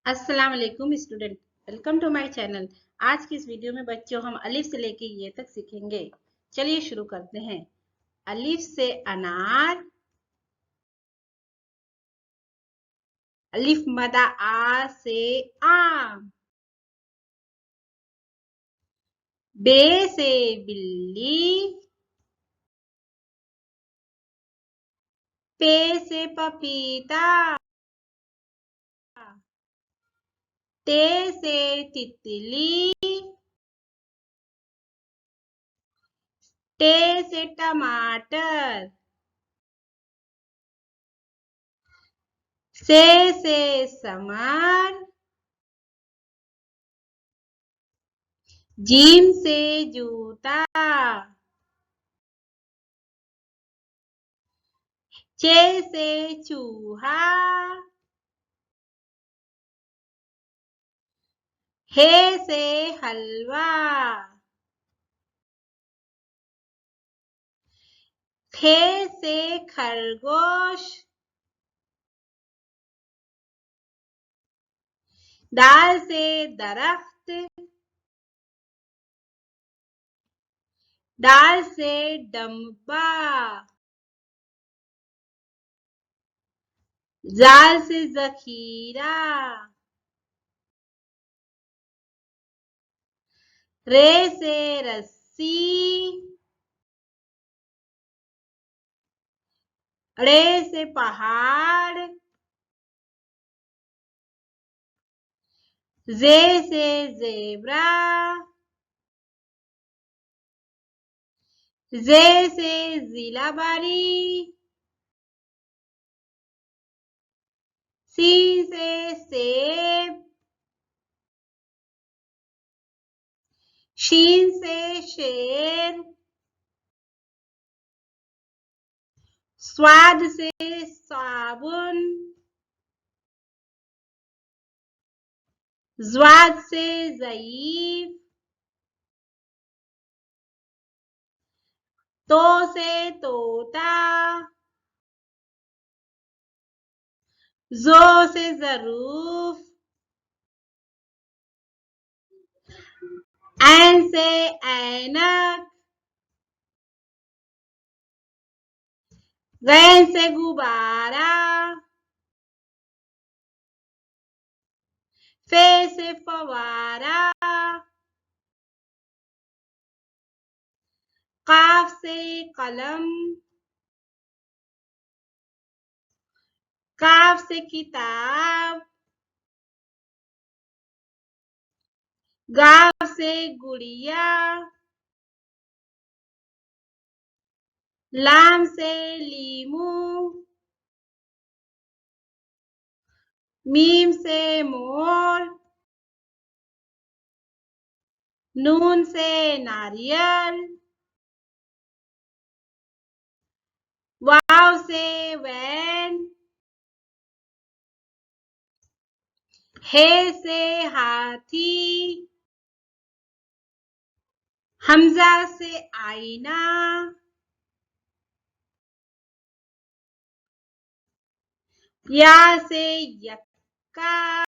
अस्सलाम वालेकुम student, welcome to my channel. आज की इस वीडियो में बच्चों हम अलिफ से लेके ये तक सीखेंगे। चलिए शुरू करते हैं। अलिफ से अनार, अलिफ मदा आ से आम, बे से बिल्ली, पे से पपीता, ते से तितली, टे से टमाटर, से समर, जीम से जूता, चे से चूहा, हे से हलवा, खे से खरगोश, दाल से दरख्त, दाल से डब्बा, जाल से जखीरा, रे से रस्सी, रे से पहाड़, जे से जेबरा, जे से जिला बारी, सी से सेब, शीन से शेर, स्वाद से साबुन, ज्वाद से ज़ईफ, तो से तोता, जो से ज़रूफ, ऐन से ऐनक, गैन से गुब्बारा, फे से फवारा, काफ से कलम, काफ से किताब, गाफ से गुड़िया, लाम से लीमू, मीम से मोर, नून से नारियल, वाव से वैन, हे से हाथी, हमजा से आईना, या से यक्का,